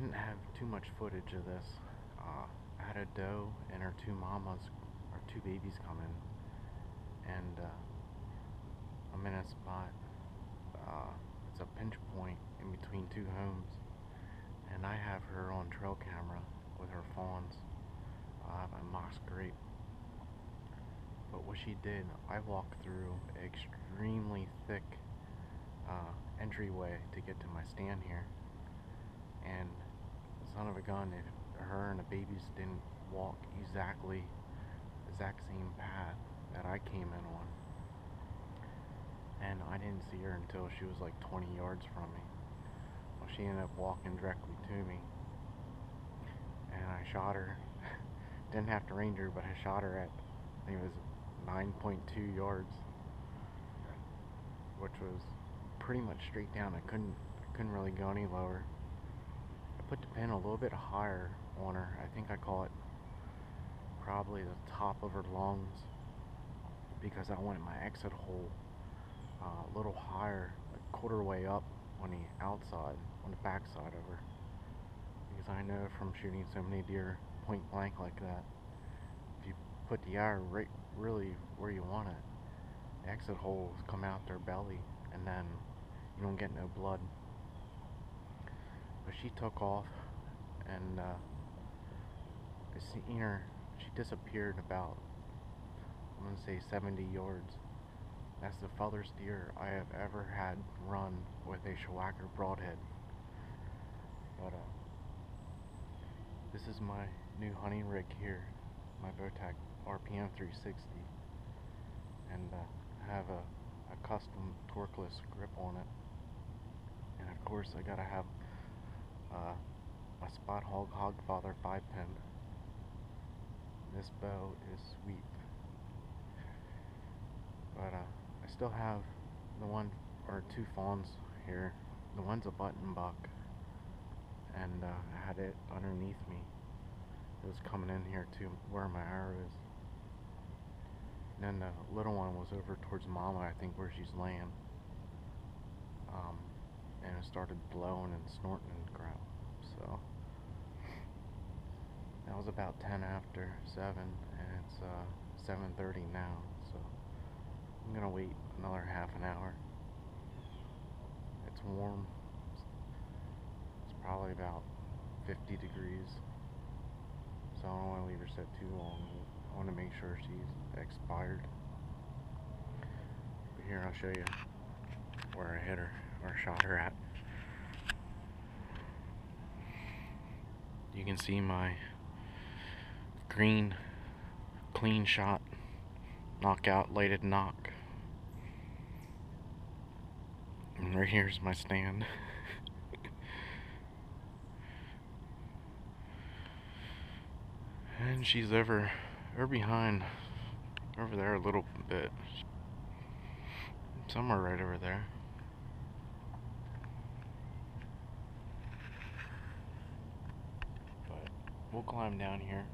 didn't have too much footage of this. I had a doe and her two mamas, or two babies coming, and I'm in a spot. It's a pinch point in between two homes, and I have her on trail camera with her fawns. My mock's great. But what she did, I walked through an extremely thick entryway to get to my stand here, and son of a gun, if her and the babies didn't walk exact same path that I came in on, and I didn't see her until she was like 20 yards from me. Well, she ended up walking directly to me, and I shot her. Didn't have to range her, but I shot her at, I think it was 9.2 yards, which was pretty much straight down. I couldn't really go any lower. I put the pin a little bit higher on her. I think I caught probably the top of her lungs, because I wanted my exit hole a little higher, a quarter way up on the outside, on the back side of her, because I know from shooting so many deer point blank like that, if you put the arrow right really where you want it, the exit holes come out their belly, and then you don't get no blood. But she took off, and I seen her. She disappeared about, I'm gonna say 70 yards. That's the farthest deer I have ever had run with a Sweigart broadhead. But this is my new hunting rig here, my Bowtech RPM360, and I have a custom torqueless grip on it. And of course, I gotta have my Spot Hog Hogfather 5-pin. This bow is sweet. But I still have the one or two fawns here. The one's a button buck, and I had it underneath me. It was coming in here to where my arrow is. And then the little one was over towards Mama, I think, where she's laying. And it started blowing and snorting and crap. So that was about 10 after 7, and it's 7:30 now. So I'm gonna wait another half an hour. It's warm. It's probably about 50 degrees. So I don't want to leave her set too long. I want to make sure she's expired. But here, I'll show you where I hit her, or shot her at. You can see my green, clean shot, knockout, lighted knock. And right here's my stand. And she's over behind, over there a little bit. Somewhere right over there. But we'll climb down here.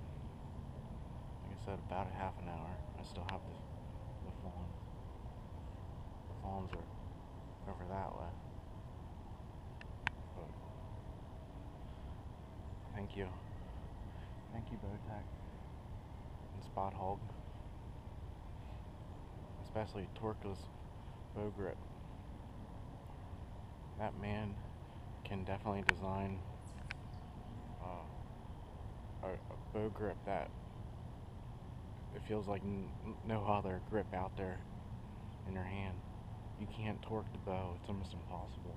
Like I said, about a half an hour. I still have the fawns. The fawns are over that way. But thank you. Thank you, Bowtech and Spot Hog. Especially torqueless bow grip. That man can definitely design a bow grip that it feels like no other grip out there in your hand. You can't torque the bow, it's almost impossible.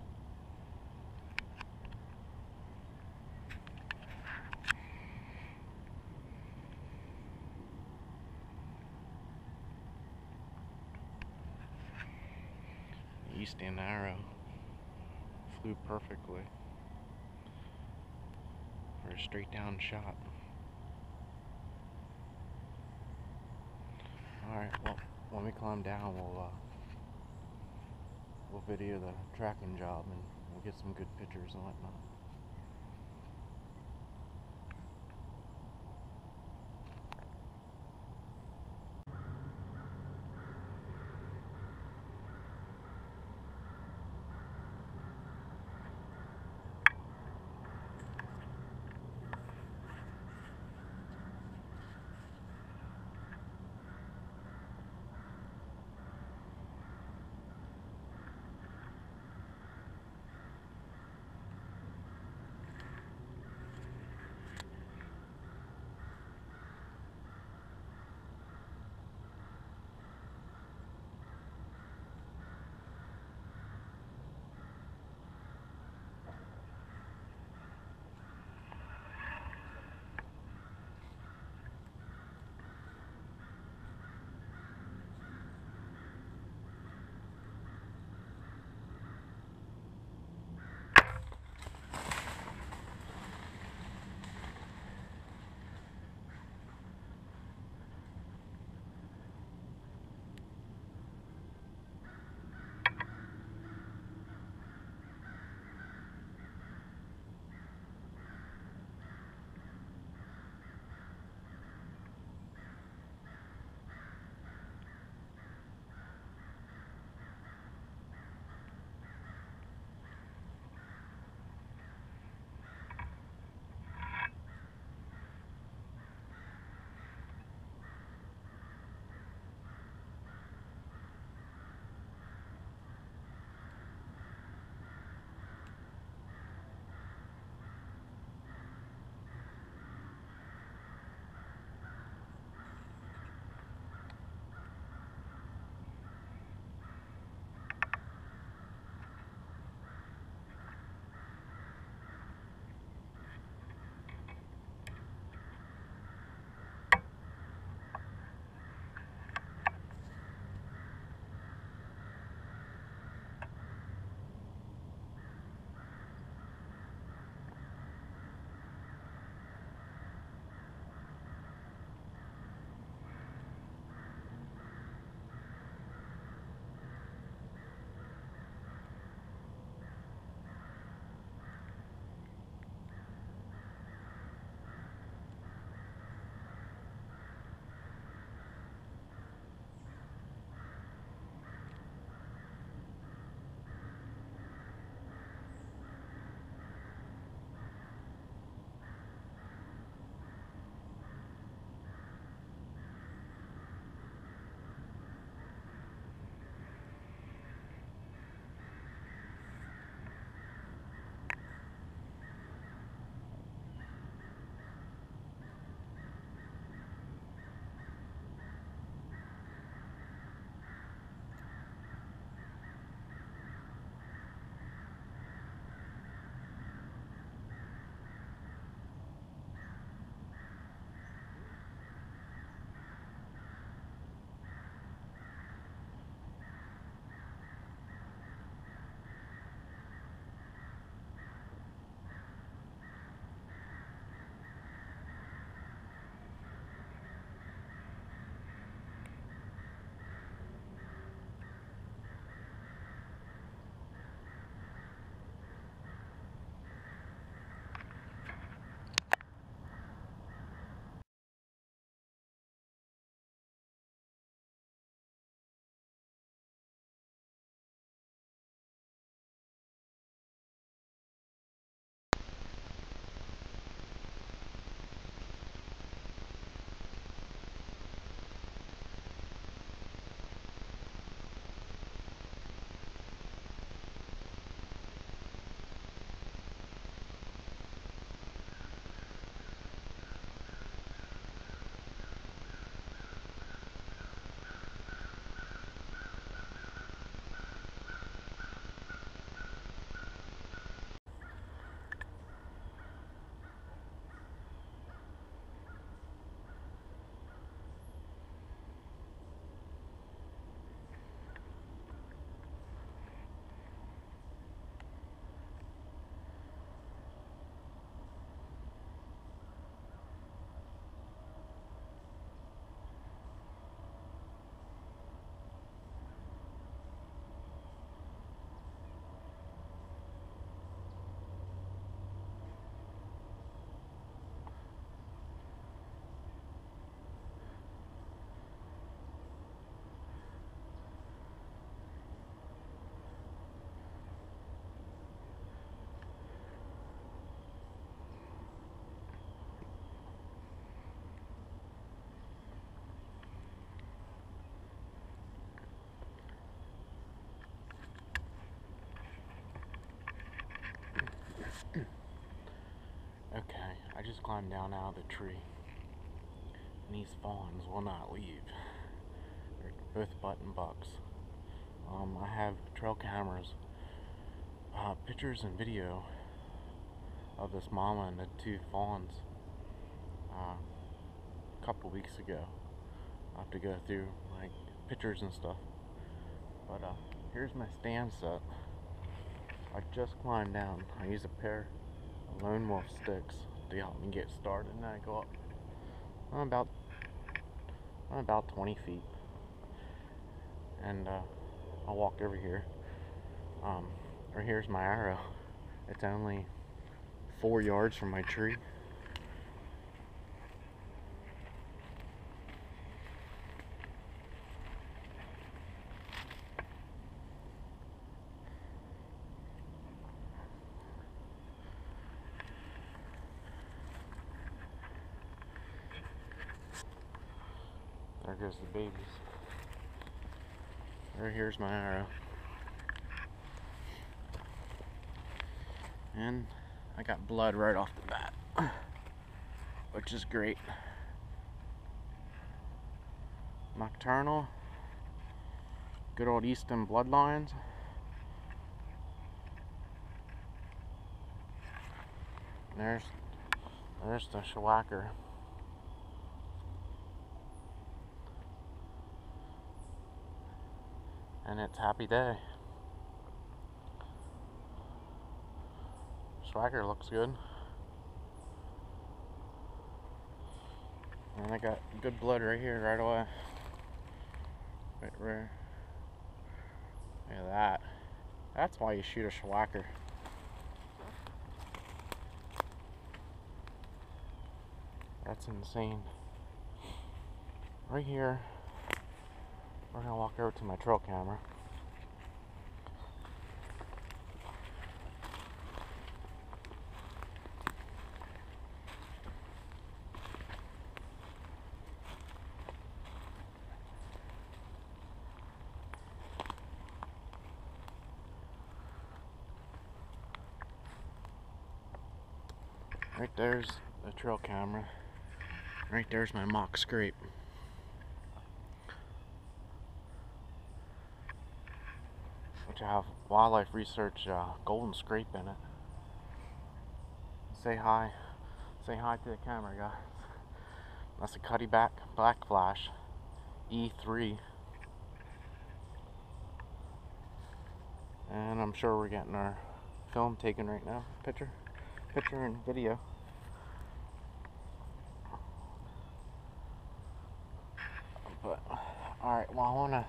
The Easton arrow flew perfectly for a straight down shot. Alright, well, when we climb down, we'll video the tracking job, and we'll get some good pictures and whatnot. climbed down out of the tree, and these fawns will not leave. They're both button bucks. I have trail cameras, pictures and video of this mama and the two fawns a couple weeks ago. I'll have to go through like pictures and stuff. But here's my stand set. I just climbed down. I use a pair of lone wolf sticks to help me get started, and then I go up. I'm about 20 feet, and I'll walk over here. Right here's my arrow. It's only 4 yards from my tree. There goes the babies. Right here's my arrow. And I got blood right off the bat, which is great. Nocturnal, good old Easton bloodlines. There's the Sweigart. And it's happy day. Sweigart looks good. And I got good blood right here, right away. Right there. Look at that. That's why you shoot a Sweigart. That's insane. Right here, we're gonna walk over to my trail camera. Right there's the trail camera. Right there's my mock scrape. Which I have wildlife research golden scrape in it. Say hi. Say hi to the camera, guys. That's a Cuddy back black flash E3. And I'm sure we're getting our film taken right now. Picture and video. But alright, well I wanna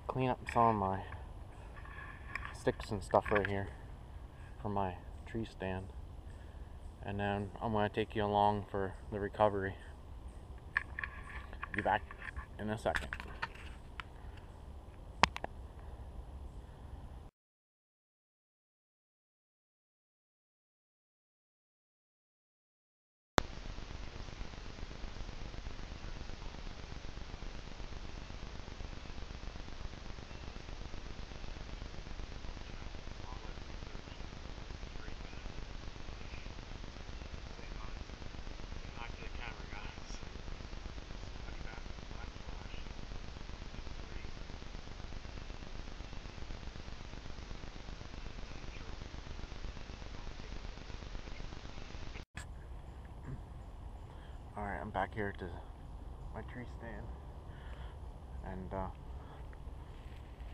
clean up some of my sticks and stuff right here for my tree stand, and then I'm gonna take you along for the recovery. Be back in a second. Alright, I'm back here to my tree stand, and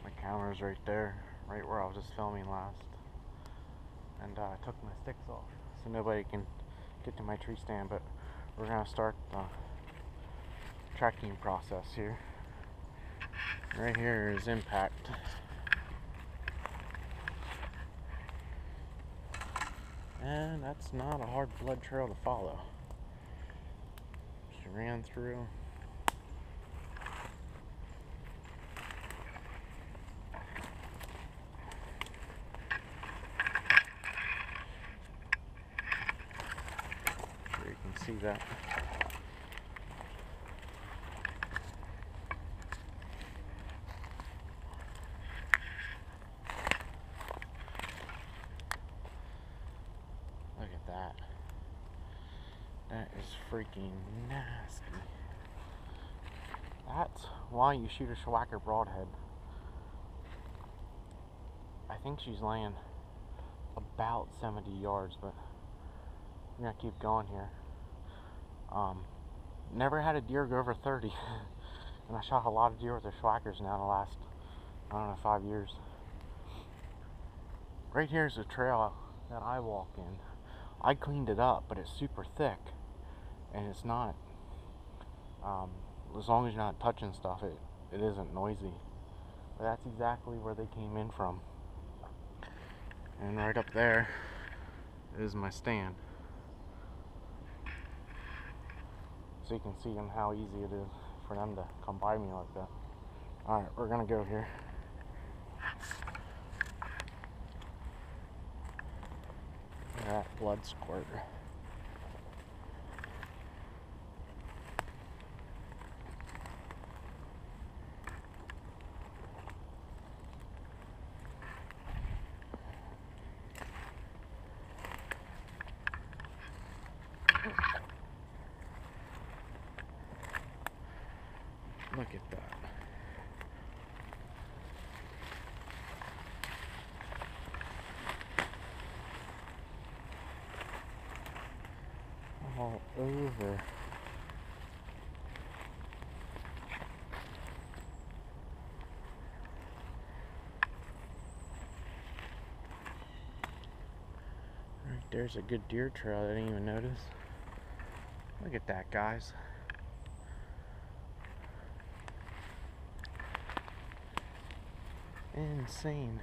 my camera's right there, right where I was just filming last, and I took my sticks off so nobody can get to my tree stand, but we're gonna start the tracking process here. Right here is impact. And that's not a hard blood trail to follow. She ran through. Sure you can see that. Look at that. freaking nasty. That's why you shoot a Sweigart broadhead. I think she's laying about 70 yards, but we're gonna keep going here. Never had a deer go over 30, and I shot a lot of deer with the Schweigars now in the last, I don't know, 5 years. Right here is a trail that I walk in. I cleaned it up, but it's super thick, and it's not, as long as you're not touching stuff, it isn't noisy. But that's exactly where they came in from. And right up there is my stand. So you can see how easy it is for them to come by me like that. Alright, we're gonna go here. Look at that blood squirt. Look at that. All over. Right there's a good deer trail I didn't even notice. Look at that, guys. Insane.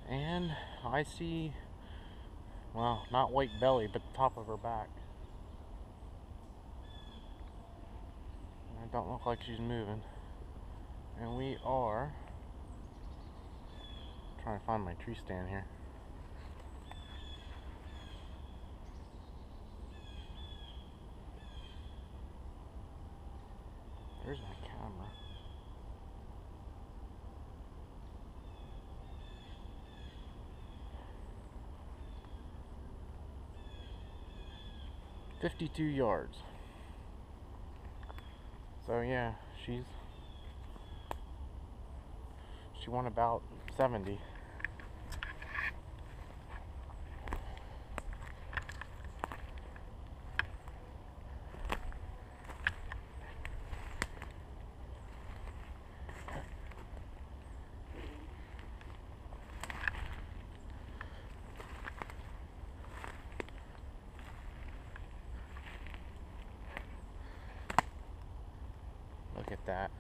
And I see, well, not white belly, but the top of her back. It don't look like she's moving. And we are trying to find my tree stand here. There's my camera. "52 yards. So yeah, she won about 70. Look at that.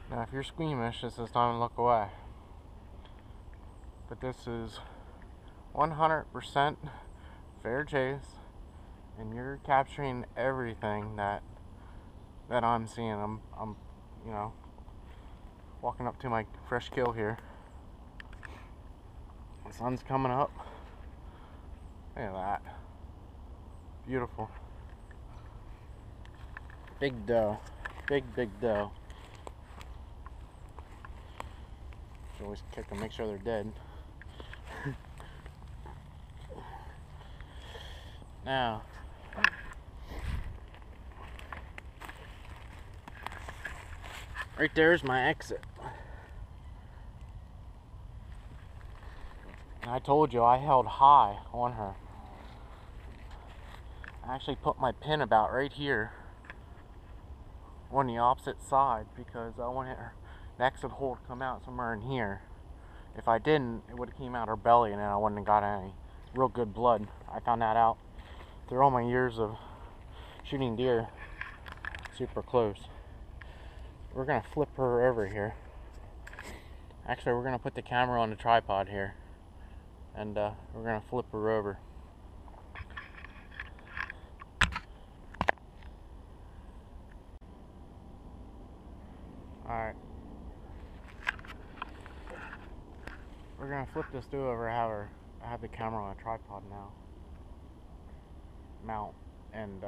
Now if you're squeamish, this is time to look away. But this is 100% fair chase, and you're capturing everything that I'm seeing. I'm you know, walking up to my fresh kill here. The sun's coming up. Look at that. Beautiful. Big doe. Big doe. You always kick them, make sure they're dead. Now, right there's my exit. I told you I held high on her. I actually put my pin about right here on the opposite side because I wanted her exit hole to come out somewhere in here. If I didn't, it would have came out her belly and then I wouldn't have got any real good blood. I found that out through all my years of shooting deer super close. We're gonna flip her over here. Actually, we're gonna put the camera on the tripod here and we're gonna flip her over. Alright. We're gonna flip this dude over, I have the camera on a tripod now. Mount. And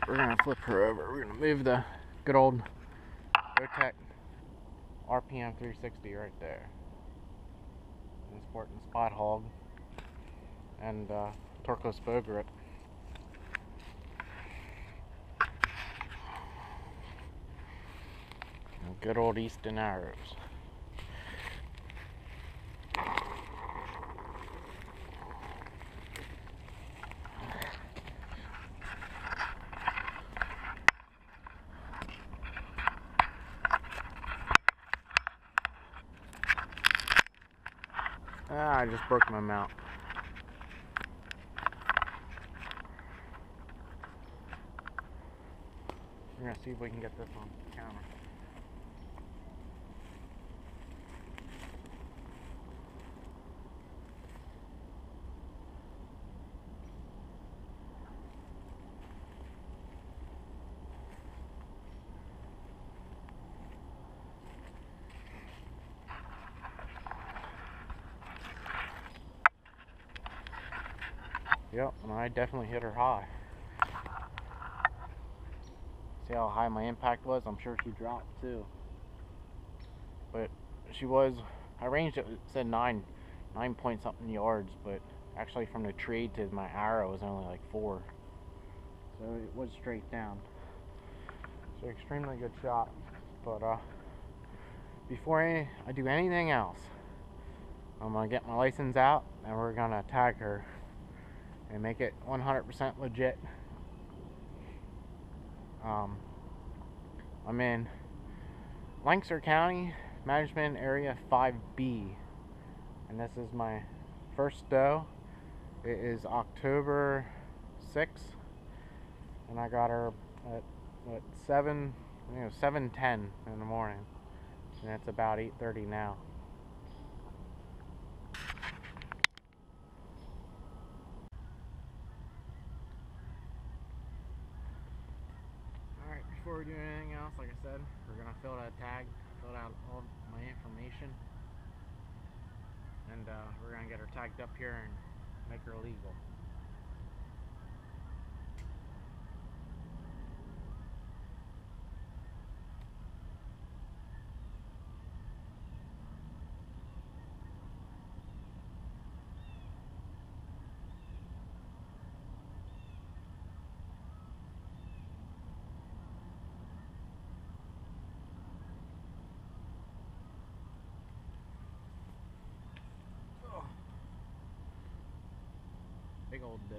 we're gonna flip her over. We're gonna move the good old Bowtech RPM360 right there. And sporting Spot Hog and Torco Sweigart. And good old Easton arrows. I just broke my mount. We're gonna see if we can get this on camera. Yep, and I definitely hit her high. See how high my impact was? I'm sure she dropped too. But she was, I ranged it, said 9 point something yards, but actually from the tree to my arrow was only like 4. So it was straight down. So extremely good shot. But before I do anything else, I'm gonna get my license out and we're gonna tag her and make it 100% legit. I'm in Lancaster County, Management Area 5B, and this is my first doe. It is October 6th, and I got her at 7:10 in the morning, and it's about 8:30 now. Alright, before we do anything else, like I said, we're gonna fill that tag, fill out all my information, and we're gonna get her tagged up here and make her legal. Big old doe.